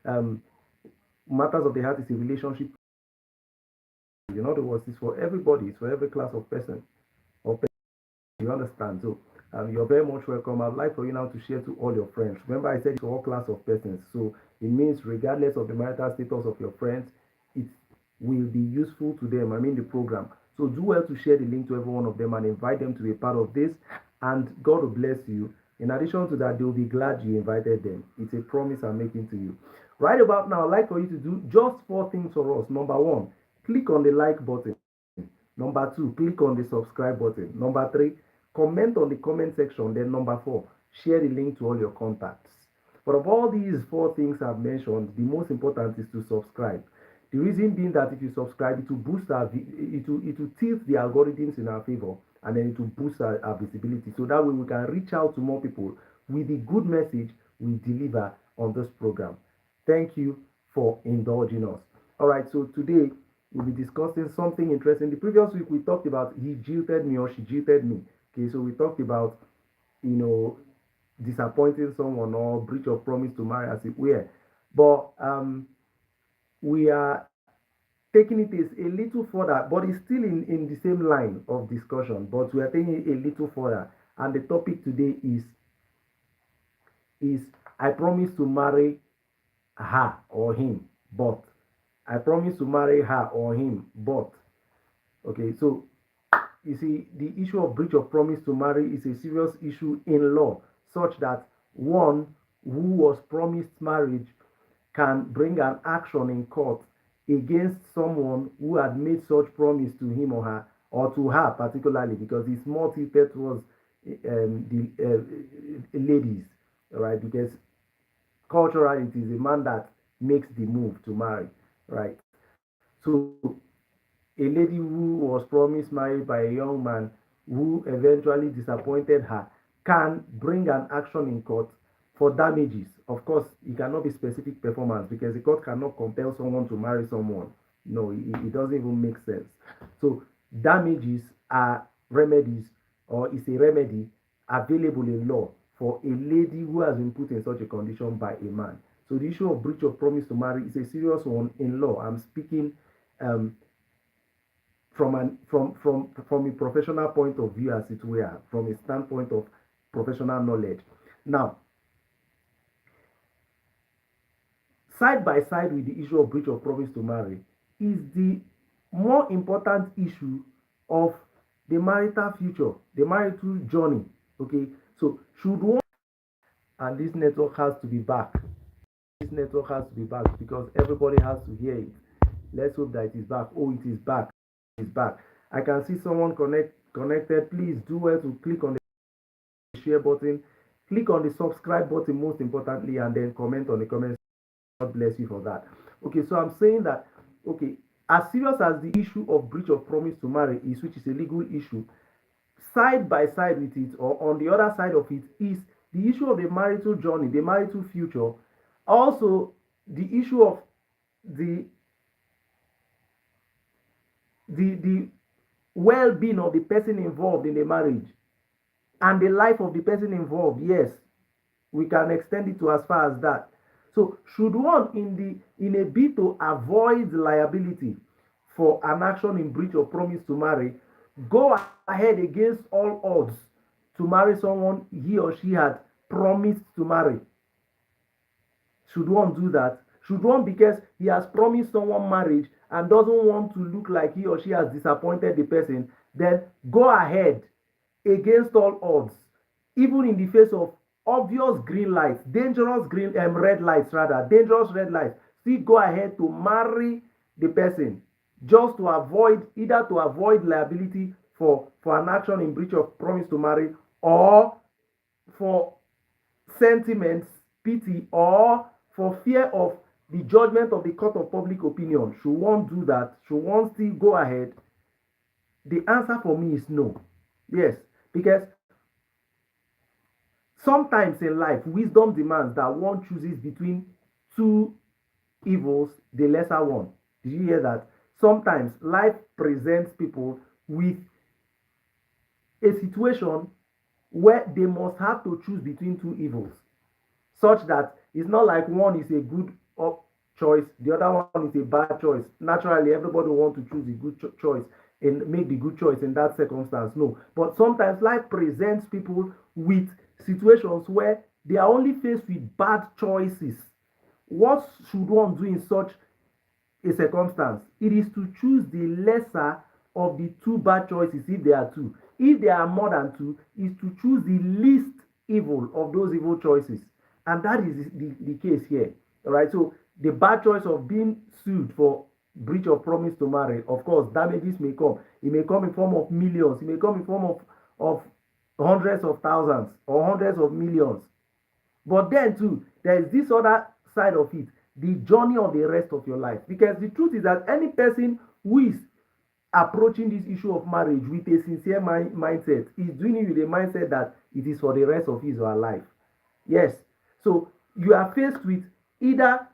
um, matters of the heart is a relationship. In other words, it's for everybody. It's for every class of person. Or you understand? So you're very much welcome. I'd like for you now to share to all your friends. Remember, I said it's all class of persons. So it means regardless of the marital status of your friends, it will be useful to them. I mean the program. So do well to share the link to every one of them and invite them to be part of this. And God will bless you. In addition to that, they'll be glad you invited them. It's a promise I'm making to you. Right about now, I'd like for you to do just four things for us. Number one, click on the like button. Number two, click on the subscribe button. Number three, comment on the comment section. Then number four, share the link to all your contacts. But of all these four things I've mentioned, the most important is to subscribe. The reason being that if you subscribe, it will boost it will tilt the algorithms in our favor, and then it will boost our visibility. So that way we can reach out to more people with the good message we deliver on this program. Thank you for indulging us. All right, so today we'll be discussing something interesting. The previous week we talked about he jilted me or she jilted me. Okay, so we talked about, you know, disappointing someone or breach of promise to marry as it were. But we are taking it is a little further, but it's still in the same line of discussion, but we are taking it a little further. And the topic today is I promise to marry her or him, but I promise to marry her or him, but okay, so you see, the issue of breach of promise to marry is a serious issue in law, such that one who was promised marriage can bring an action in court against someone who had made such promise to him or to her particularly, because it's more tilted towards the ladies, right? Because culturally it is a man that makes the move to marry, right? So a lady who was promised marriage by a young man who eventually disappointed her can bring an action in court for damages. Of course, it cannot be specific performance because the court cannot compel someone to marry someone. No, it doesn't even make sense. So damages are remedies, or is a remedy available in law for a lady who has been put in such a condition by a man. So the issue of breach of promise to marry is a serious one in law. I'm speaking um, from a professional point of view, as it were, from a standpoint of professional knowledge. Now, side by side with the issue of breach of promise to marry is the more important issue of the marital future, the marital journey. Okay, so should one, and this network has to be back. This network has to be back because everybody has to hear it. Let's hope that it is back. Oh, it is back. It is back. I can see someone connected. Please do well to click on the share button, click on the subscribe button most importantly, and then comment on the comments. God bless you for that. Okay, so I'm saying that, okay, as serious as the issue of breach of promise to marry is, which is a legal issue, side by side with it, or on the other side of it, is the issue of the marital journey, the marital future. Also, the issue of the the well-being of the person involved in the marriage and the life of the person involved. Yes, we can extend it to as far as that. So should one in a bid to avoid liability for an action in breach of promise to marry go ahead against all odds to marry someone he or she had promised to marry? Should one do that? Should one, because he has promised someone marriage and doesn't want to look like he or she has disappointed the person, then go ahead against all odds, even in the face of obvious green lights, dangerous red lights rather, dangerous red lights, still go ahead to marry the person just to avoid, either to avoid liability for an action in breach of promise to marry, or for sentiments, pity, or for fear of the judgment of the court of public opinion. Should one do that? Should one still go ahead? The answer for me is no. Yes, because sometimes in life, wisdom demands that one chooses between two evils, the lesser one. Did you hear that? Sometimes life presents people with a situation where they must have to choose between two evils, such that it's not like one is a good choice, the other one is a bad choice. Naturally, everybody wants to choose a good choice and make the good choice in that circumstance. No, but sometimes life presents people with situations where they are only faced with bad choices. What should one do in such a circumstance? It is to choose the lesser of the two bad choices if there are two. If there are more than two, is to choose the least evil of those evil choices. And that is the case here. All right. So the bad choice of being sued for breach of promise to marry, of course, damages may come. It may come in form of millions. It may come in form of hundreds of thousands or hundreds of millions. But then too, there is this other side of it, the journey of the rest of your life. Because the truth is that any person who is approaching this issue of marriage with a sincere mindset is doing it with a mindset that it is for the rest of his or her life. Yes. So you are faced with either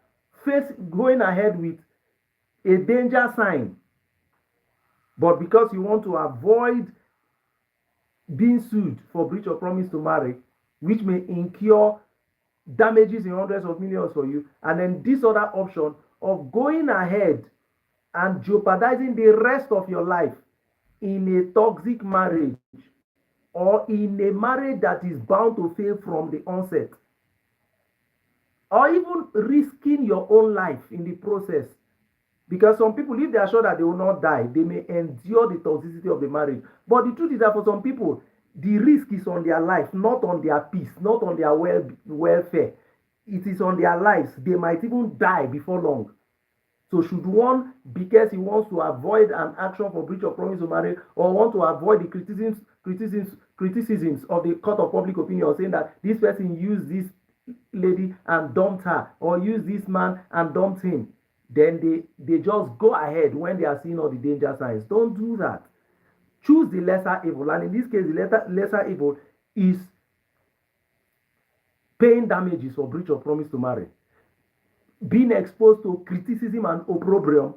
going ahead with a danger sign, but because you want to avoid being sued for breach of promise to marry, which may incur damages in hundreds of millions for you, and then this other option of going ahead and jeopardizing the rest of your life in a toxic marriage or in a marriage that is bound to fail from the onset, or even risking your own life in the process. Because some people, if they are sure that they will not die, they may endure the toxicity of the marriage. But the truth is that for some people, the risk is on their life, not on their peace, not on their welfare. It is on their lives. They might even die before long. So should one, because he wants to avoid an action for breach of promise to marry, or want to avoid the criticisms of the court of public opinion, saying that this person used this lady and dumped her, or used this man and dumped him, then they just go ahead when they are seeing all the danger signs. Don't do that. Choose the lesser evil. And in this case, the lesser evil is paying damages for breach of promise to marry, being exposed to criticism and opprobrium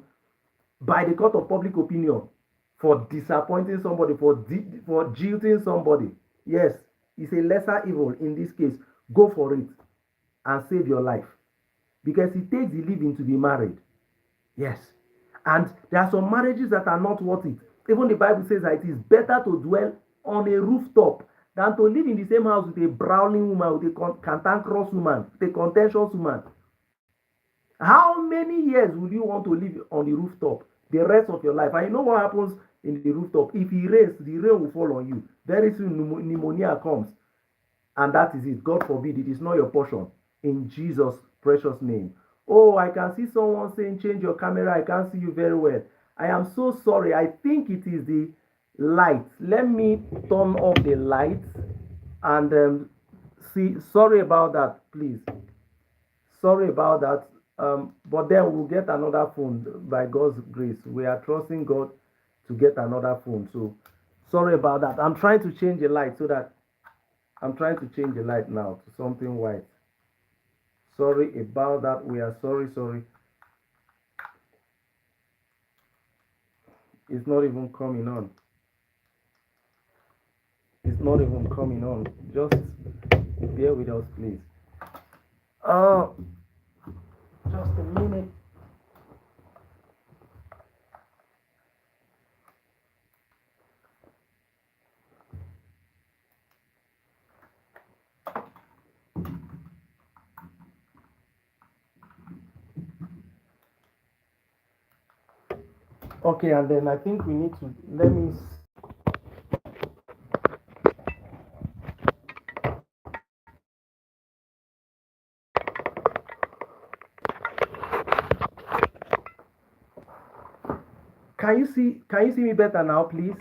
by the court of public opinion for disappointing somebody, for jilting somebody. Yes, it's a lesser evil in this case. Go for it and save your life, because it takes the living to be married. Yes. And there are some marriages that are not worth it. Even the Bible says that it is better to dwell on a rooftop than to live in the same house with a brawling woman, with a cantankerous woman, with a contentious woman. How many years would you want to live on the rooftop the rest of your life? And you know what happens in the rooftop? If it rains, the rain will fall on you. Very soon pneumonia comes. And that is it. God forbid, it is not your portion. In Jesus' precious name. Oh, I can see someone saying, change your camera. I can't see you very well. I am so sorry. I think it is the light. Let me turn off the light and see. Sorry about that, please. Sorry about that. But then we'll get another phone by God's grace. We are trusting God to get another phone. So sorry about that. I'm trying to change the light now to something white. Sorry about that. We are sorry. It's not even coming on. Just bear with us, please. Just a minute. Okay, and then I think we need to let me. Can you see me better now, please?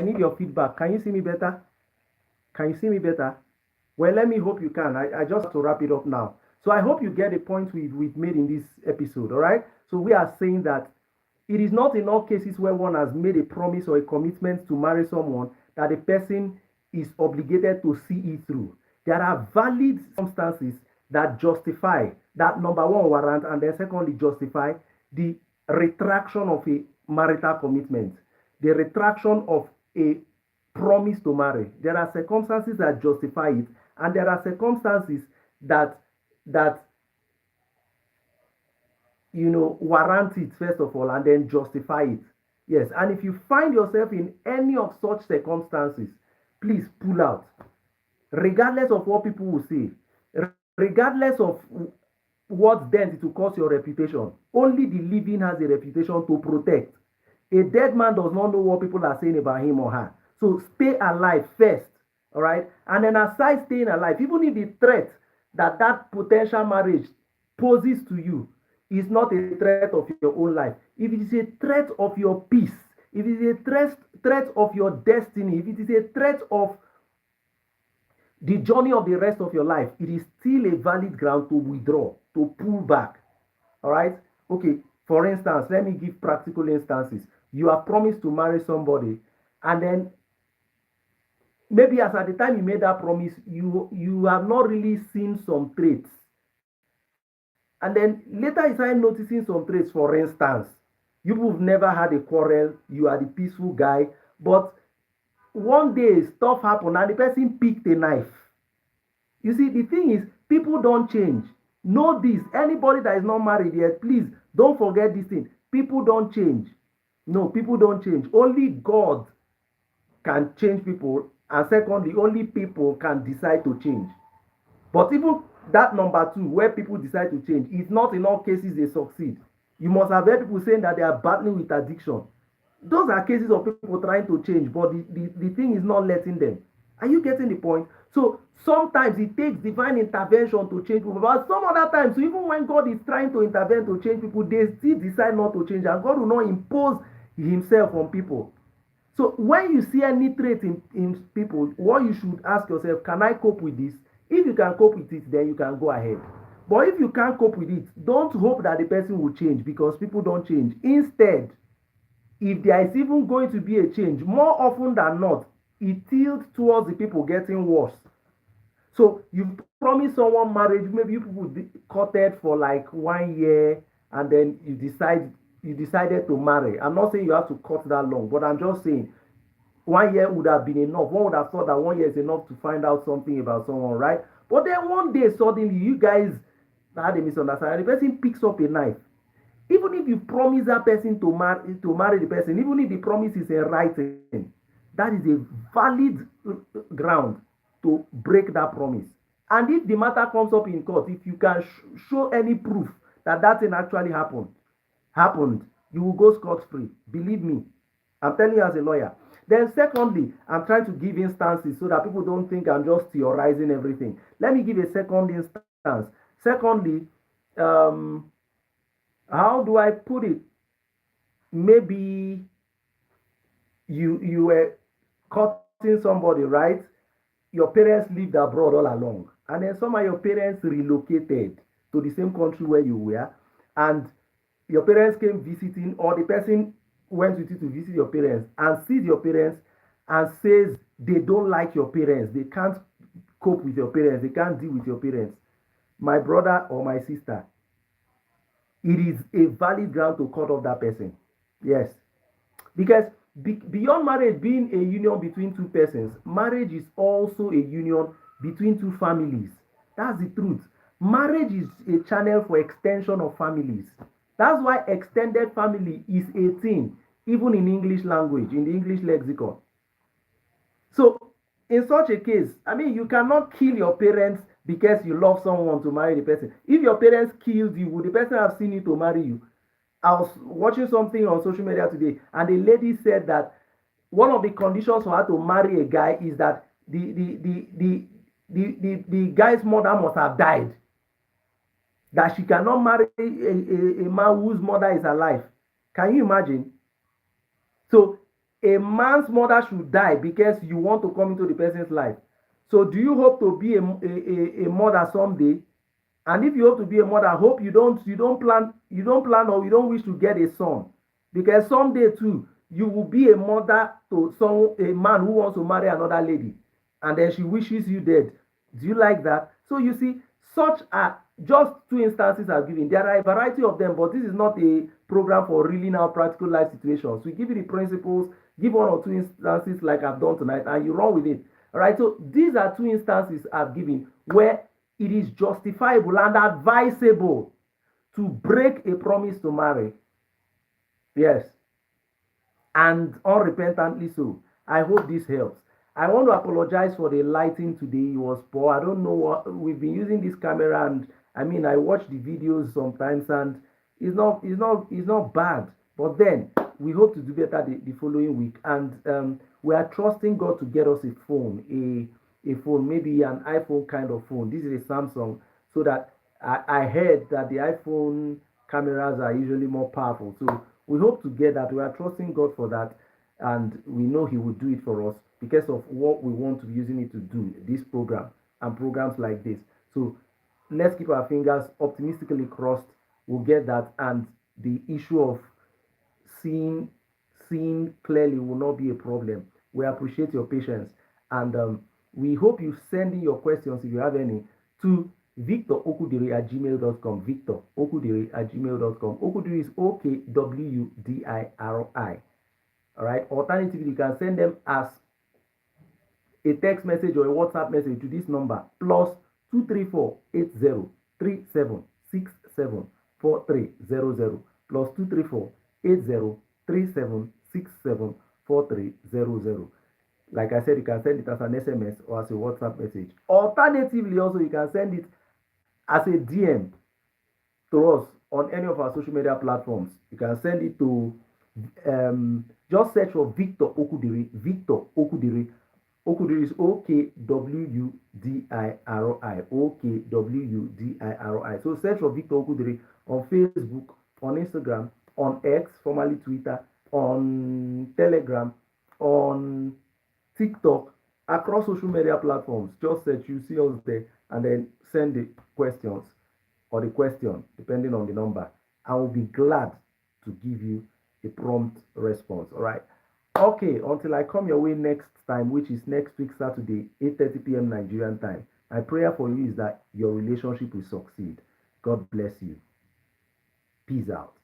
I need your feedback. Can you see me better? Well, let me hope you can. I just have to wrap it up now. So I hope you get the point we've made in this episode, all right? So we are saying that it is not in all cases where one has made a promise or a commitment to marry someone that the person is obligated to see it through. There are valid circumstances that justify that, number one, warrant, and then secondly, justify the retraction of a marital commitment, the retraction of a promise to marry. There are circumstances that justify it, and there are circumstances that warrant it first of all and then justify it. Yes, and if you find yourself in any of such circumstances, please pull out, regardless of what people will say, regardless of what dent it will cause your reputation. Only the living has a reputation to protect. A dead man does not know what people are saying about him or her. So stay alive first, all right? And then aside staying alive, even if the threat that potential marriage poses to you is not a threat of your own life, if it is a threat of your peace, if it is a threat of your destiny, if it is a threat of the journey of the rest of your life, it is still a valid ground to withdraw, to pull back. All right? Okay, for instance, let me give practical instances. You have promised to marry somebody, and then maybe as at the time you made that promise, you have not really seen some traits. And then later you start noticing some traits. For instance, you've never had a quarrel, you are the peaceful guy, but one day stuff happened and the person picked a knife. You see, the thing is, people don't change. Know this. Anybody that is not married yet, please don't forget this thing. People don't change. No, people don't change. Only God can change people, and secondly, only people can decide to change. But even that number two, where people decide to change, is not in all cases they succeed. You must have heard people saying that they are battling with addiction. Those are cases of people trying to change, but the thing is not letting them. Are you getting the point? So sometimes it takes divine intervention to change people, but some other times, so even when God is trying to intervene to change people, they still decide not to change, and God will not impose himself on people. So when you see any trait in people, what you should ask yourself, can I cope with this? If you can cope with it, then you can go ahead. But if you can't cope with it, don't hope that the person will change, because people don't change. Instead, if there is even going to be a change, more often than not, it tilts towards the people getting worse. So you promise someone marriage, maybe you people courted for like 1 year, and then you decided to marry. I'm not saying you have to cut that long, but I'm just saying 1 year would have been enough. One would have thought that 1 year is enough to find out something about someone, right? But then one day suddenly you guys had a misunderstanding. The person picks up a knife. Even if you promise that person to marry the person, even if the promise is in writing, that is a valid ground to break that promise. And if the matter comes up in court, if you can show any proof that that thing actually happened, you will go scot-free. Believe me, I'm telling you as a lawyer. Then secondly, I'm trying to give instances so that people don't think I'm just theorizing everything. Let me give a second instance. Secondly, how do I put it? Maybe you were cutting somebody, right? Your parents lived abroad all along, and then some of your parents relocated to the same country where you were, and your parents came visiting, or the person went with you to visit your parents and sees your parents and says they don't like your parents, they can't cope with your parents, they can't deal with your parents. My brother or my sister, it is a valid ground to cut off that person. Yes, because beyond marriage being a union between two persons, marriage is also a union between two families. That's the truth. Marriage is a channel for extension of families. That's why extended family is a thing, even in English language, in the English lexicon. So in such a case, I mean, you cannot kill your parents because you love someone to marry the person. If your parents killed you, would the person have seen you to marry you? I was watching something on social media today, and the lady said that one of the conditions for her to marry a guy is that the guy's mother must have died. That she cannot marry a man whose mother is alive. Can you imagine? So a man's mother should die because you want to come into the person's life. So do you hope to be a mother someday? And if you hope to be a mother, I hope you don't plan or you don't wish to get a son, because someday too you will be a mother to a man who wants to marry another lady, and then she wishes you dead. Do you like that? So you see, such are just two instances I've given. There are a variety of them, but this is not a program for reeling out practical life situations. We give you the principles, give one or two instances like I've done tonight, and you run with it. All right. So these are two instances I've given where it is justifiable and advisable to break a promise to marry. Yes, and unrepentantly so. I hope this helps. I want to apologize for the lighting today. It was poor. I don't know what we've been using this camera, and I mean I watch the videos sometimes, and it's not bad. But then we hope to do better the following week, and we are trusting God to get us a phone, a phone, maybe an iPhone kind of phone. This is a Samsung, so that I heard that the iPhone cameras are usually more powerful. So we hope to get that. We are trusting God for that, and we know He will do it for us because of what we want to be using it to do, this program and programs like this. So let's keep our fingers optimistically crossed. We'll get that, and the issue of seeing seeing clearly will not be a problem. We appreciate your patience, and we hope you send in your questions if you have any to victorokwudiri@gmail.com. victorokwudiri@gmail.com. Okwudiri is Okwudiri. All right. Alternatively, you can send them as a text message or a WhatsApp message to this number +234 80 37 67 4300 +234 80 37 67 4300. Like I said, you can send it as an SMS or as a WhatsApp message. Alternatively, also you can send it as a DM to us on any of our social media platforms. You can send it to just search for Victor Okwudiri. Victor Okwudiri. Okwudiri is Okwudiri. Okwudiri. So search for Victor Okwudiri on Facebook, on Instagram, on X, formerly Twitter, on Telegram, on TikTok, across social media platforms. Just search, you see us there, and then send the questions or the question, depending on the number. I will be glad to give you a prompt response. All right. Okay, until I come your way next time, which is next week, Saturday, 8:30 p.m. Nigerian time. My prayer for you is that your relationship will succeed. God bless you. Peace out.